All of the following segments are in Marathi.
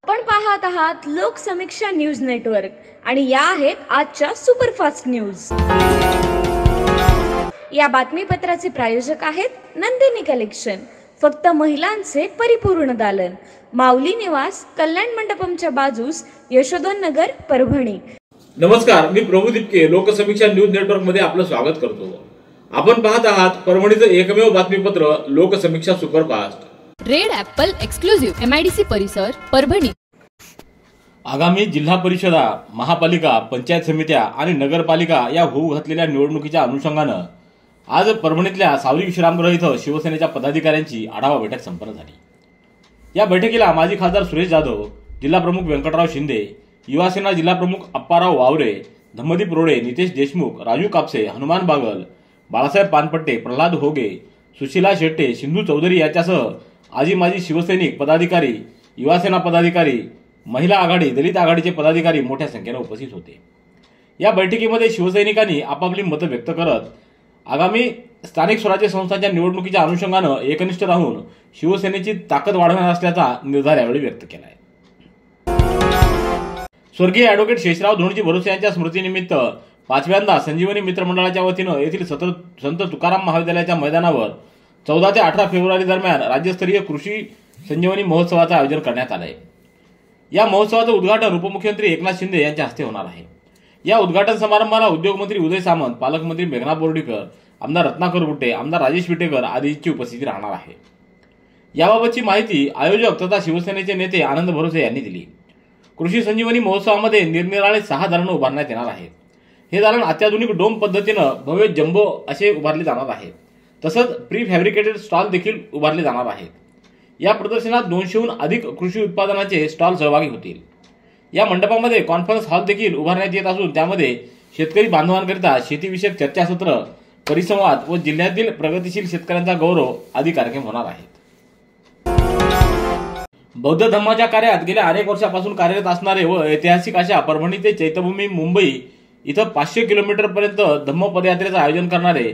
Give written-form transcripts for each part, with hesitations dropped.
आपण पाहत आहात लोकसमीक्षा न्यूज नेटवर्क आणि या आहेत आजच्या सुपरफास्ट न्यूज। या बातमीपत्राचे प्रायोजक आहेत नंदिनी कलेक्शन, फक्त महिलांचे परिपूर्ण दालन, माऊली निवास, कल्याण मंडपमच्या बाजूस, यशोधन नगर, परभणी। नमस्कार, मी प्रभू दिपके लोकसमीक्षा न्यूज नेटवर्क मध्ये आपलं स्वागत करतो। आपण पाहत आहात परभणीचं एकमेव बातमीपत्र Loksamiksha superfast. Red Apple exclusive MIDC परिसर, परभणी। आगामी जिल्हा परिषदा, महापालिका, पंचायत समित्या आणि नगरपालिका या होऊ घातलेल्या निवडणुकीच्या अनुषंगानं आज परभणीतल्या सावरी विश्रामगृह इथं शिवसेनेच्या पदाधिकाऱ्यांची आढावा बैठक संपन्न झाली। या बैठकीला माजी खासदार सुरेश जाधव, जिल्हा प्रमुख व्यंकटराव शिंदे, युवासेना जिल्हा प्रमुख अप्पाराव वावरे, धम्मदीप रोडे, नितेश देशमुख, राजू कापसे, हनुमान बागल, बाळासाहेब पानपट्टे, प्रल्हाद होगे, सुशीला शेट्टे, सिंधू चौधरी यांच्यासह आजी माजी शिवसैनिक पदाधिकारी, युवासेना पदाधिकारी, महिला आघाडी, दलित आघाडीचे पदाधिकारी मोठ्या संख्येने उपस्थित होते। या बैठकीमध्ये शिवसैनिकांनी आपापली मतं व्यक्त करत आगामी स्थानिक स्वराज्य संस्थांच्या निवडणुकीच्या अनुषंगानं एकनिष्ठ राहून शिवसेनेची ताकद वाढवणार असल्याचा निर्धार यावेळी व्यक्त केला आहे। स्वर्गीय ॲडव्होकेट शेषराव धोंडजी भरोसे यांच्या स्मृतीनिमित्त पाचव्यांदा संजीवनी मित्र मंडळाच्या वतीनं येथील संत तुकाराम महाविद्यालयाच्या मैदानावर 14 ते 18 फेब्रुवारी दरम्यान राज्यस्तरीय कृषी संजीवनी महोत्सवाचं आयोजन करण्यात आलं आहे। या महोत्सवाचं उद्घाटन उपमुख्यमंत्री एकनाथ शिंदे यांच्या हस्ते होणार आहे। या उद्घाटन समारंभाला उद्योगमंत्री उदय सामंत, पालकमंत्री मेघना बोर्डीकर, आमदार रत्नाकर गुट्टे, आमदार राजेश विटेकर आदींची उपस्थिती राहणार आहे। याबाबतची माहिती आयोजक तथा शिवसेनेचे नेते आनंद भरोसे यांनी दिली। कृषी संजीवनी महोत्सवामध्ये निरनिराळे 6 दालनं उभारण्यात येणार आहेत। हे दालन अत्याधुनिक डोम पद्धतीनं भव्य जम्बो असे उभारले जाणार आहेत। तसंच प्री फॅब्रिकेटेड स्टॉल देखील उभारले जाणार आहेत। या प्रदर्शनात 200हून अधिक कृषी उत्पादनाचे स्टॉल सहभागी होतील। या मंडपामध्ये कॉन्फरन्स हॉल देखील उभारण्यात येत असून त्यामध्ये शेतकरी बांधवांकरिता शेतीविषयक चर्चासत्र, परिसंवाद व जिल्ह्यातील प्रगतिशील शेतकऱ्यांचा गौरव आदी कार्यक्रम होणार आहेत। बौद्ध धम्माच्या कार्यात गेल्या अनेक वर्षापासून कार्यरत असणारे व ऐतिहासिक अशा परभणी ते चैत्यभूमी मुंबई इथं 500 किलोमीटरपर्यंत धम्म पदयात्रेचं आयोजन करणारे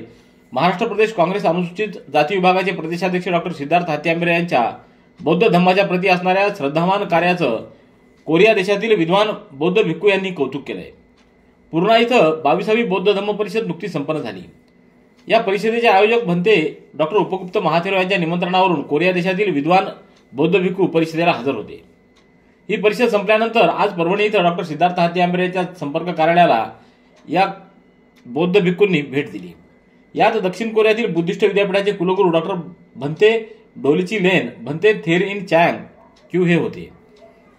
महाराष्ट्र प्रदेश काँग्रेस अनुसूचित जाती विभागाचे प्रदेशाध्यक्ष डॉक्टर सिद्धार्थ हत्यांबरे यांच्या बौद्ध धम्माच्या प्रती असणाऱ्या श्रद्धावान कार्याचं कोरिया देशातील विद्वान बौद्ध भिक्खू यांनी कौतुक केलंय। पूर्णा इथं 22वी बौद्ध धम्म परिषद नुकतीच संपन्न झाली। या परिषदेचे आयोजक भंते डॉक्टर उपगुप्त महाथेरो यांच्या निमंत्रणावरून कोरिया देशातील विद्वान बौद्ध भिक्खू परिषदेला हजर होते। ही परिषद संपल्यानंतर आज परभणी इथं डॉक्टर सिद्धार्थ हत्यांबरे यांच्या संपर्क कार्यालयाला या बौद्ध भिक्खूंनी भेट दिली। यात दक्षिण कोरियातील बुद्धिस्ट विद्यापीठाचे कुलगुरू डॉक्टर भंते डोलिची लेन भंते थेर इन चँग क्यू हे होते।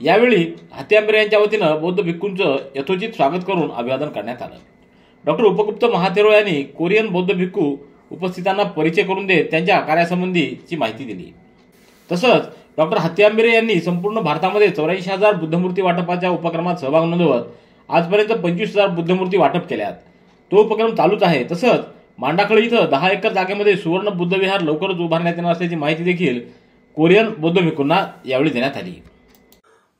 यावेळी हत्यांबरे यांच्या वतीनं बौद्ध भिक्खूंचं यथोचित स्वागत करून अभिवादन करण्यात आलं। डॉक्टर उपगुप्त महाथेरो यांनी कोरियन बौद्ध भिक्खू उपस्थितांना परिचय करून देत त्यांच्या कार्यासंबंधीची माहिती दिली। तसंच डॉक्टर हत्यांबरे यांनी संपूर्ण भारतामध्ये 84,000 बुद्धमूर्ती वाटपाच्या उपक्रमात सहभाग नोंदवत आजपर्यंत 25,000 बुद्धमूर्ती वाटप केल्यात। तो उपक्रम चालूच आहे। तसंच मांडाखळी इथं 10 एकर जागेमध्ये सुवर्ण बुद्ध विहार लवकरच उभारण्यात येणार असल्याची माहिती देखील कोरियन बौद्ध भिक्खूंना यावेळी देण्यात आली।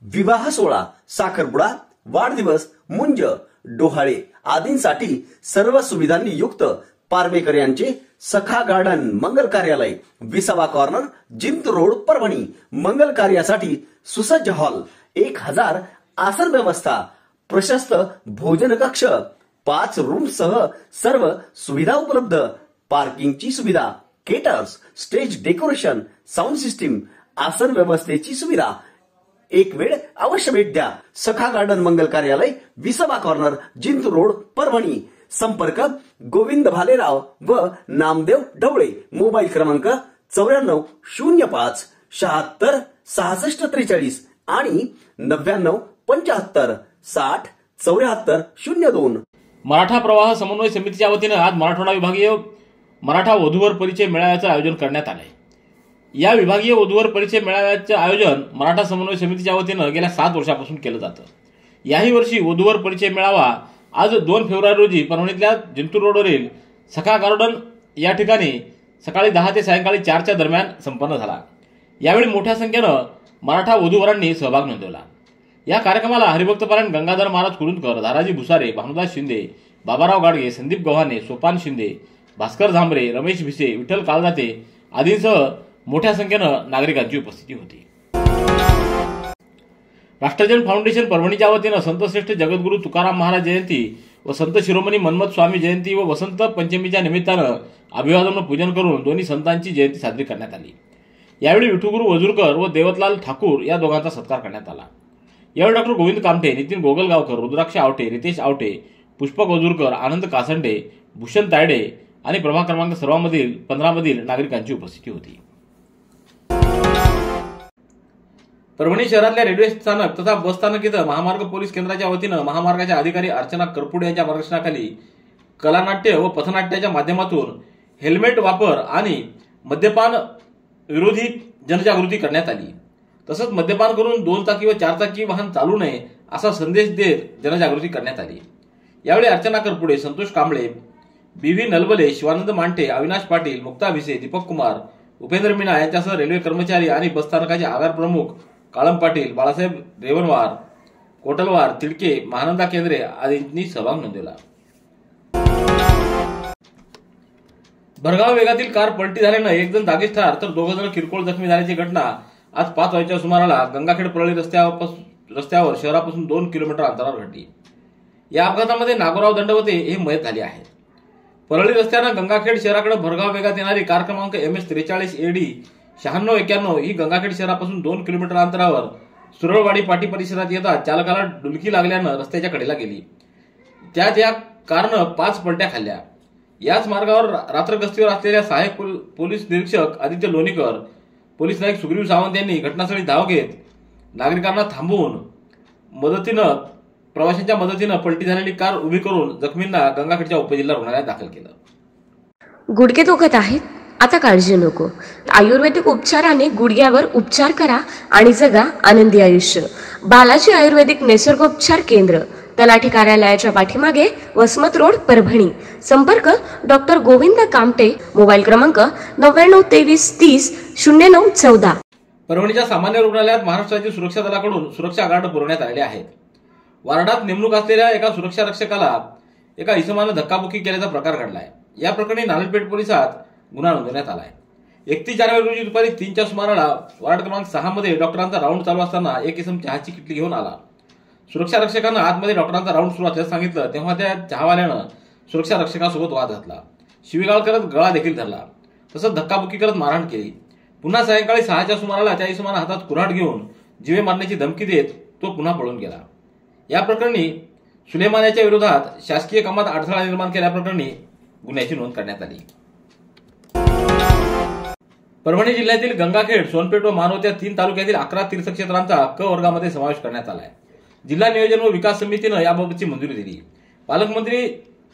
विवाह सोहळा, साखरपुडा, वाढदिवस, मुंज, डोहाळे आदींसाठी सर्व सुविधांनी युक्त पारमेकर यांचे सखा गार्डन मंगल कार्यालय, विसावा कॉर्नर, जिंत रोड, परभणी। मंगल कार्यासाठी सुसज्ज हॉल, 1000 आसन व्यवस्था, प्रशस्त भोजन कक्ष, 5 रूमसह सर्व सुविधा उपलब्ध, पार्किंगची सुविधा, caterers, stage decoration, sound system, आसन व्यवस्थेची सुविधा। एक वेळ अवश्य भेट द्या। सखा गार्डन मंगल कार्यालय, विसावा कॉर्नर, जिंत रोड, परभणी। संपर्क गोविंद भालेराव व नामदेव ढवळे। मोबाईल क्रमांक 9405 76 66 43 आणि 99 75 60 74 02। मराठा प्रवाह समन्वय समितीच्या वतीनं आज मराठवाडा विभागीय मराठा वधूवर परिचय मेळाव्याचं आयोजन करण्यात आलंय। या विभागीय वधूवर परिचय मेळाव्याचं आयोजन मराठा समन्वय समितीच्या वतीनं गेल्या 7 वर्षापासून केलं जातं। याही वर्षी वधूवर परिचय मेळावा आज 2 फेब्रुवारी रोजी परभणीतल्या जिंतूर रोडवरील सखा गार्डन या ठिकाणी सकाळी 10 ते सायंकाळी 4च्या दरम्यान संपन्न झाला। यावेळी मोठ्या संख्येनं मराठा वधूवरांनी सहभाग नोंदवला। या कार्यक्रमाला हरिभक्तपरायण गंगाधर महाराज कुरुंदकर, दाराजी भुसारे, भानुदास शिंदे, बाबाराव गाडगे, संदीप गव्हाणे, सोपान शिंदे, भास्कर झांबरे, रमेश भिसे, विठ्ठल काळदाते आदींसह मोठ्या संख्येनं नागरिकांची उपस्थिती होती। राष्ट्रजन फाउंडेशन परभणीच्या वतीनं संतश्रेष्ठ जगद्गुरू तुकाराम महाराज जयंती व संत शिरोमणी मन्मथ स्वामी जयंती व वसंत पंचमीच्या निमित्तानं अभिवादन व पूजन करून दोन्ही संतांची जयंती साजरी करण्यात आली। यावेळी विठुगुरू वजूरकर व देवतलाल ठाकूर या दोघांचा सत्कार करण्यात आला। यावेळी डॉक्टर गोविंद कामटे, नितीन गोगलगावकर, रुद्राक्ष आवटे, रितेश आवटे, पुष्पक वजूरकर, आनंद कासंडे, भूषण तायडे आणि प्रभाग क्रमांक 15 मधील नागरिकांची उपस्थिती होती। परभणी शहरातल्या रेल्वे स्थानक तथा बस स्थानक इथं महामार्ग पोलीस केंद्राच्या वतीनं महामार्गाच्या अधिकारी अर्चना करपुडे यांच्या मार्गदर्शनाखाली कलानाट्य व पथनाट्याच्या माध्यमातून हेल्मेट वापर आणि मद्यपान विरोधी जनजागृती करण्यात आली। तसंच मद्यपान करून 2 चाकी व 4 चाकी वाहन चालू नये असा संदेश देत जनजागृती करण्यात आली। यावेळी अर्चना करपुडे, संतोष कांबळे, BV नलवले, शिवानंद मांटे, अविनाश पाटील, मुक्ता भिसे, दीपक कुमार, उपेंद्र मीना यांच्यासह रेल्वे कर्मचारी आणि बस स्थानकाचे आगार प्रमुख काळम पाटील, बाळासाहेब रेवनवार, कोटलवार, तिडके, महानंदा केंद्रे आदींनी सहभाग नोंदवला। भरधाव वेगातील कार पलटी झाल्यानं एक जण जागीच ठार तर 2 जण किरकोळ जखमी झाल्याची घटना आज 5 वाजेच्या सुमाराला गंगाखेड परळी रस्त्यावर शहरापासून 2 किलोमीटर अंतरावर घडली। या अपघातामध्ये नागोराव दंडवते हे मयत झाले आहेत। परळी रस्त्यानं गंगाखेड शहराकडे भरधाव वेगात येणारी कार क्रमांक MS 43 AD 9691 ही गंगाखेड शहरापासून 2 किलोमीटर अंतरावर सुरळवाडी पाटी परिसरात येता चालकाला डुलकी लागल्यानं रस्त्याच्या कडेला गेली। त्यात या कारनं 5 पलट्या खाल्ल्या। याच मार्गावर रात्र गस्तीवर असलेल्या सहाय्यक पोलीस निरीक्षक आदित्य लोणीकर, पोलीस नाईक सुग्रीव सावंत यांनी घटनास्थळी धाव घेत नागरिकांना थांबवून प्रवाशांच्या मदतीनं पलटी झालेली कार उभी करून जखमींना गंगाखेडच्या उपजिल्हा रुग्णालयात दाखल केलं। गुडघे दुखत आहेत? आता काळजी नको। आयुर्वेदिक उपचाराने गुडघ्यावर उपचार करा आणि जगा आनंदी आयुष्य। बालाजी आयुर्वेदिक निसर्गोपचार केंद्र, तलाठी कार्यालयाच्या पाठीमागे, वसमत रोड, परभणी। संपर्क डॉक्टर गोविंद कामटे, मोबाईल क्रमांक 9923300914। परभणीच्या सामान्य रुग्णालयात महाराष्ट्र राज्य सुरक्षा दलाकडून सुरक्षा गार्ड पुरवण्यात आलेले आहेत। वार्डात नेमणूक असलेल्या एका सुरक्षा रक्षकाला एका इसमानं धक्काबुक्की केल्याचा प्रकार घडलाय। या प्रकरणी नालपेठ पोलिसात गुन्हा नोंदवण्यात आलाय। 31 जानेवारी रोजी दुपारी 3च्या सुमाराला वार्ड क्रमांक 6 मध्ये डॉक्टरांचा राऊंड चालू असताना एक इसम चहाची किटली घेऊन आला। सुरक्षा रक्षकानं आतमध्ये डॉक्टरांचा राऊंड सुरू असल्याचं सांगितलं तेव्हा त्या चहावाल्यानं सुरक्षा रक्षकासोबत वाद घातला, शिवीगाळ करत गळा देखील धरला, तसंच धक्काबुक्की करत मारहाण केली। पुन्हा सायंकाळी 6च्या सुमाराला त्या इसमानं हातात कुऱ्हाड घेऊन जीवे मारण्याची धमकी देत तो पुन्हा पळून गेला। या प्रकरणी सुलेमान याच्या विरोधात शासकीय कामात अडथळा निर्माण केल्याप्रकरणी गुन्ह्याची नोंद करण्यात आली। परभणी जिल्ह्यातील गंगाखेड, सोनपेठ व मानवत या 3 तालुक्यातील 11 तीर्थक्षेत्रांचा क वर्गामध्ये समावेश करण्यात आलाय। जिल्हा नियोजन व विकास समितीनं याबाबतची मंजुरी दिली। पालकमंत्री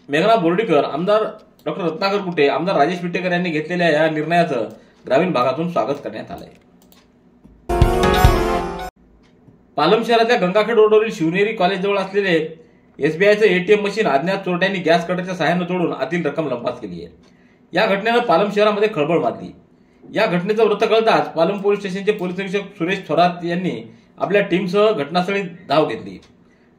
मेघना बोर्डीकर, आमदार डॉक्टर रत्नाकर कुटे, आमदार राजेश विटेकर यांनी घेतलेल्या या निर्णयाचं ग्रामीण भागातून स्वागत करण्यात आलंय। पालम शहरातल्या गंगाखेड रोडवरील शिवनेरी कॉलेजजवळ असलेले SBIचं ATM मशीन अज्ञात चोरट्यांनी गॅस कटरच्या सहाय्यानं तोडून आतील रक्कम लंपास केली आहे। या घटनेनं पालम शहरामध्ये खळबळ माजली। या घटनेचं वृत्त कळताच पालम पोलीस स्टेशनचे पोलीस निरीक्षक सुरेश थोरात यांनी आपल्या टीमसह घटनास्थळी धाव घेतली।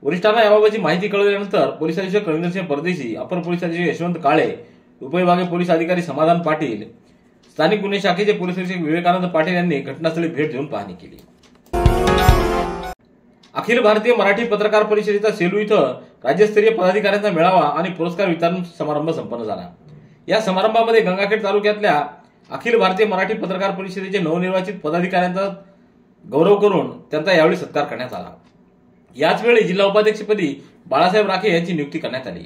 वरिष्ठांना याबाबतची माहिती कळवल्यानंतर पोलीस अधीक्षक रवींद्रसिंह परदेशी, अपर पोलीस अधीक्षक यशवंत काळे, उपविभागीय पोलीस अधिकारी समाधान पाटील, स्थानिक गुन्हे शाखेचे पोलीस अधीक्षक विवेकानंद पाटील यांनी घटनास्थळी भेट देऊन पाहणी केली। अखिल भारतीय मराठी पत्रकार परिषदेचा सेलू इथं राज्यस्तरीय पदाधिकाऱ्यांचा मेळावा आणि पुरस्कार वितरण समारंभ संपन्न झाला। या समारंभामध्ये गंगाखेड तालुक्यातल्या अखिल भारतीय मराठी पत्रकार परिषदेचे नवनिर्वाचित पदाधिकाऱ्यांचा गौरव करून त्यांचा यावेळी सत्कार करण्यात आला। याच वेळी जिल्हा उपाध्यक्षपदी बाळासाहेब राखे यांची नियुक्ती करण्यात आली।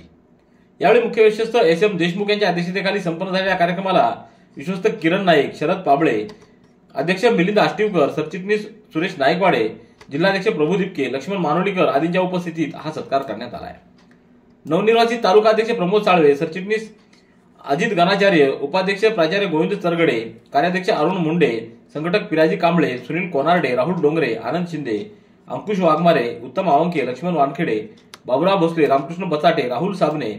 यावेळी मुख्य विश्वस्त SM देशमुख यांच्या अध्यक्षतेखाली संपन्न झालेल्या कार्यक्रमाला विश्वस्त किरण नाईक, शरद पाबळे, अध्यक्ष मिलिंद आष्टीवकर, सरचिटणीस सुरेश नाईकवाडे, जिल्हाध्यक्ष प्रभू दिपके, लक्ष्मण मानोलीकर आदींच्या उपस्थितीत हा सत्कार करण्यात आला आहे। नवनिर्वाचित तालुका अध्यक्ष प्रमोद साळवे, सरचिटणीस अजित गणाचार्य, उपाध्यक्ष प्राचार्य गोविंद तरगडे, कार्याध्यक्ष अरुण मुंडे, संघटक पिराजी कांबळे, सुनील कोनारडे, राहुल डोंगरे, आनंद शिंदे, अंकुश वाघमारे, उत्तम आवंके, लक्ष्मण वानखेडे, बाबुराव भोसले, रामकृष्ण बचाटे, राहुल साबणे,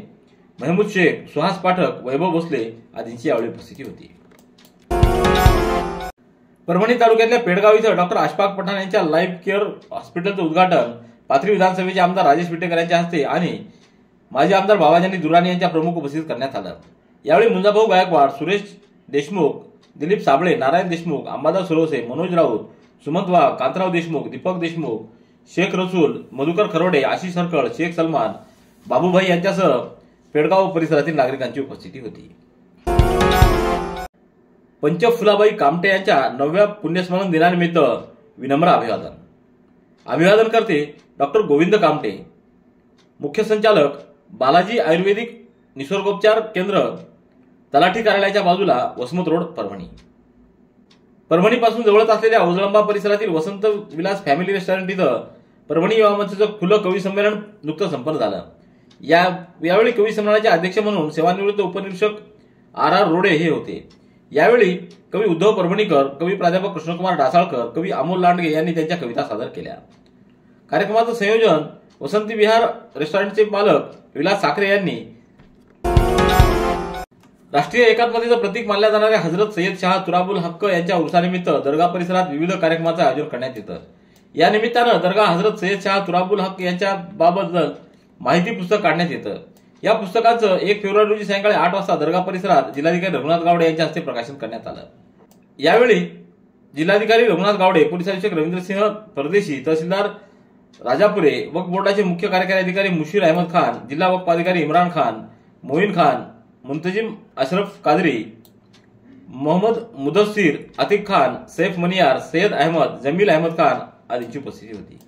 महमूद शेख, सुहास पाठक, वैभव भोसले आदींची यावेळी उपस्थिती होती। परभणी तालुक्यातल्या पेडगाव इथं डॉक्टर अशफाक पठाण यांच्या लाईफ केअर हॉस्पिटलचं उद्घाटन पाथरी विधानसभेचे आमदार राजेश विटेकर यांच्या हस्ते आणि माजी आमदार बाबाजानी दुराणी यांच्या प्रमुख उपस्थितीत करण्यात आलं। यावेळी मुंजाभाऊ गायकवाड, सुरेश देशमुख, दिलीप साबळे, नारायण देशमुख, अंबादास सुरवसे, मनोज राऊत, सुमंत वाघ, कांतराव देशमुख, दीपक देशमुख, शेख रसूल, मधुकर खरोडे, आशिष हरकळ, शेख सलमान, बाबूभाई यांच्यासह पेडगाव परिसरातील नागरिकांची उपस्थिती होती. पंच फुलाबाई कामटे यांच्या 9व्या पुण्यस्मरण दिनानिमित्त विनम्र अभिवादन. अभिवादन करते डॉक्टर गोविंद कामटे, मुख्य संचालक, बालाजी आयुर्वेदिक निसर्गोपचार केंद्र, तलाठी कार्यालयाच्या बाजूला, वसमत रोड, परभणी. परभणीपासून जवळच असलेल्या ओझळंबा परिसरातील वसंत विलास फॅमिली रेस्टॉरंट इथं परभणी युवा मंचाचं खुलं कवी संमेलन नुकतं संपन्न झालं. यावेळी कवी संमेलनाचे अध्यक्ष म्हणून सेवानिवृत्त उपनिरीक्षक R.R. रोडे हे होते. यावेळी कवी उद्धव परभणीकर, कवी प्राध्यापक कृष्णकुमार डासाळकर, कवी अमोल लांडगे यांनी त्यांच्या कविता सादर केल्या. कार्यक्रमाचं संयोजन वसंती विहार रेस्टॉरंटचे मालक विलास साखरे यांनी. राष्ट्रीय एकात्मतेचं प्रतीक मानल्या जाणाऱ्या हजरत सय्यद शाह तुराबुल हक्क यांच्या उर्सानिमित्त दर्गा परिसरात विविध कार्यक्रमाचं आयोजन करण्यात येतं. या निमित्तानं दर्गा हजरत सय्यद शाह तुराबुल हक्क यांच्या बाबत माहिती पुस्तक काढण्यात येतं. या पुस्तकाचं 1 फेब्रुवारी रोजी सायंकाळी 8 वाजता दर्गा परिसरात जिल्हाधिकारी रघुनाथ गावडे यांच्या हस्ते प्रकाशन करण्यात आलं. यावेळी जिल्हाधिकारी रघुनाथ गावडे, पोलीस अधीक्षक रवींद्रसिंह परदेशी, तहसीलदार राजापुरे, वक्फ बोर्डाचे मुख्य कार्यकारी अधिकारी मुशीर अहमद खान, जिल्हा वक्फ अधिकारी इम्रान खान, मोईन खान, मुंतजिम अशरफ कादरी, मोहम्मद मुदस्सीर, अतिक खान, सैफ मनियार, सय्यद अहमद, जमील अहमद खान आदींची उपस्थिती होती.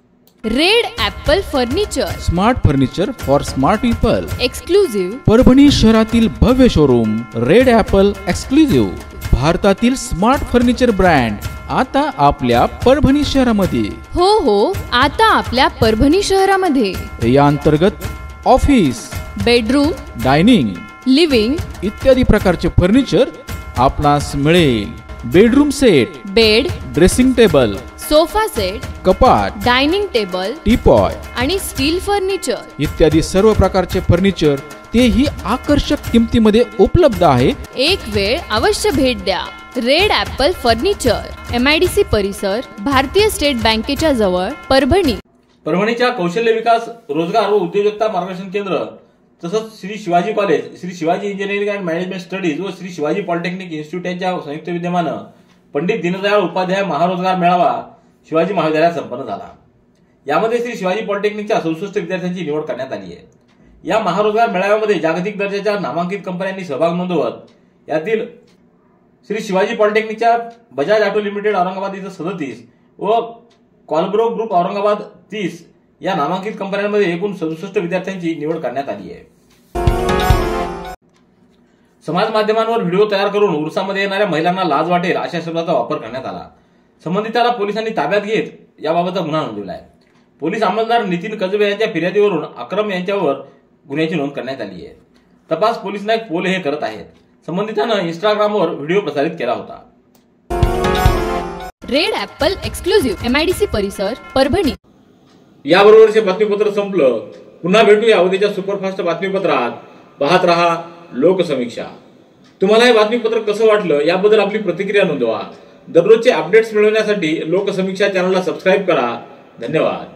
Red Apple furniture, smart furniture for smart people. Exclusive Parbhani शहरातील भव्य शोरूम रेड ॲपल एक्सक्लुझिव्ह, भारतातील स्मार्ट फर्निचर ब्रँड आता आपल्या परभणी शहरामध्ये. हो, आता आपल्या परभणी शहरामध्ये. या अंतर्गत ऑफिस, बेडरूम, डायनिंग, लिव्हिंग इत्यादी प्रकारचे फर्निचर आपणास मिळेल. Bedroom set, bed, dressing table, sofa set, कपाट, डायनिंग टेबल, टीपॉय आणि स्टील फर्निचर इत्यादी सर्व प्रकारचे फर्निचर तेही आकर्षक किमतीमध्ये उपलब्ध आहे. एक वेळ अवश्य भेट द्या. रेड ॲपल फर्निचर, MIDC परिसर, भारतीय स्टेट बँकेच्या जवळ, परभणी. परभणीच्या कौशल्य विकास, रोजगार व उद्योजकता मार्गदर्शन केंद्र तसंच Shri Shivaji college, Shri Shivaji engineering and management studies व श्री शिवाजी पॉलिटेक्निक इन्स्टिट्यूट यांच्या संयुक्त विद्यमानं पंडित दीनदयाळ उपाध्याय महारोजगार मेळावा शिवाजी महाविद्यालयात संपन्न झाला. यामध्ये श्री शिवाजी पॉलिटेक्निकच्या 64 विद्यार्थ्यांची निवड करण्यात आली आहे. या महारोजगार मेळाव्यामध्ये जागतिक दर्जाच्या नामांकित कंपन्यांनी सहभाग नोंदवत यातील श्री शिवाजी पॉलिटेक्निकच्या बजाज ऑटो लिमिटेड औरंगाबाद इथं 37 व कॉलब्रो ग्रुप औरंगाबाद 30 या नामांकित कंपन्यांमध्ये एकूण 67 विद्यार्थ्यांची निवड करण्यात आली आहे. समाज माध्यमांवर व्हिडिओ तयार करून उर्सामध्ये येणाऱ्या महिलांना लाज वाटेल अशा शब्दाचा वापर करण्यात आला. संबंधिताला पोलिसांनी ताब्यात घेत याबाबतचा गुन्हा नोंदवला आहे. पोलीस अंमलदार नितीन कजबे यांच्या फिर्यादीवरून अक्रम यांच्यावर गुन्ह्याची नोंद करण्यात आली आहे. तपास पोलीस नायक पोल हे करत आहेत. संबंधितानं इंस्टाग्रामवर व्हिडिओ प्रसारित केला होता. रेड ॲपल एक्सक्लुझिव्ह, MIDC परिसर, परभणी. याबरोबरचे बातमीपत्र संपलं. पुन्हा भेटूया उद्याच्या सुपरफास्ट बातमीपत्रात. पाहत रहा लोकसमीक्षा. तुम्हाला हे बातमीपत्र कसं वाटलं याबद्दल आपली प्रतिक्रिया नोंदवा. दररोजचे अपडेट्स मिळवण्यासाठी लोकसमीक्षा चॅनलला सबस्क्राईब करा. धन्यवाद.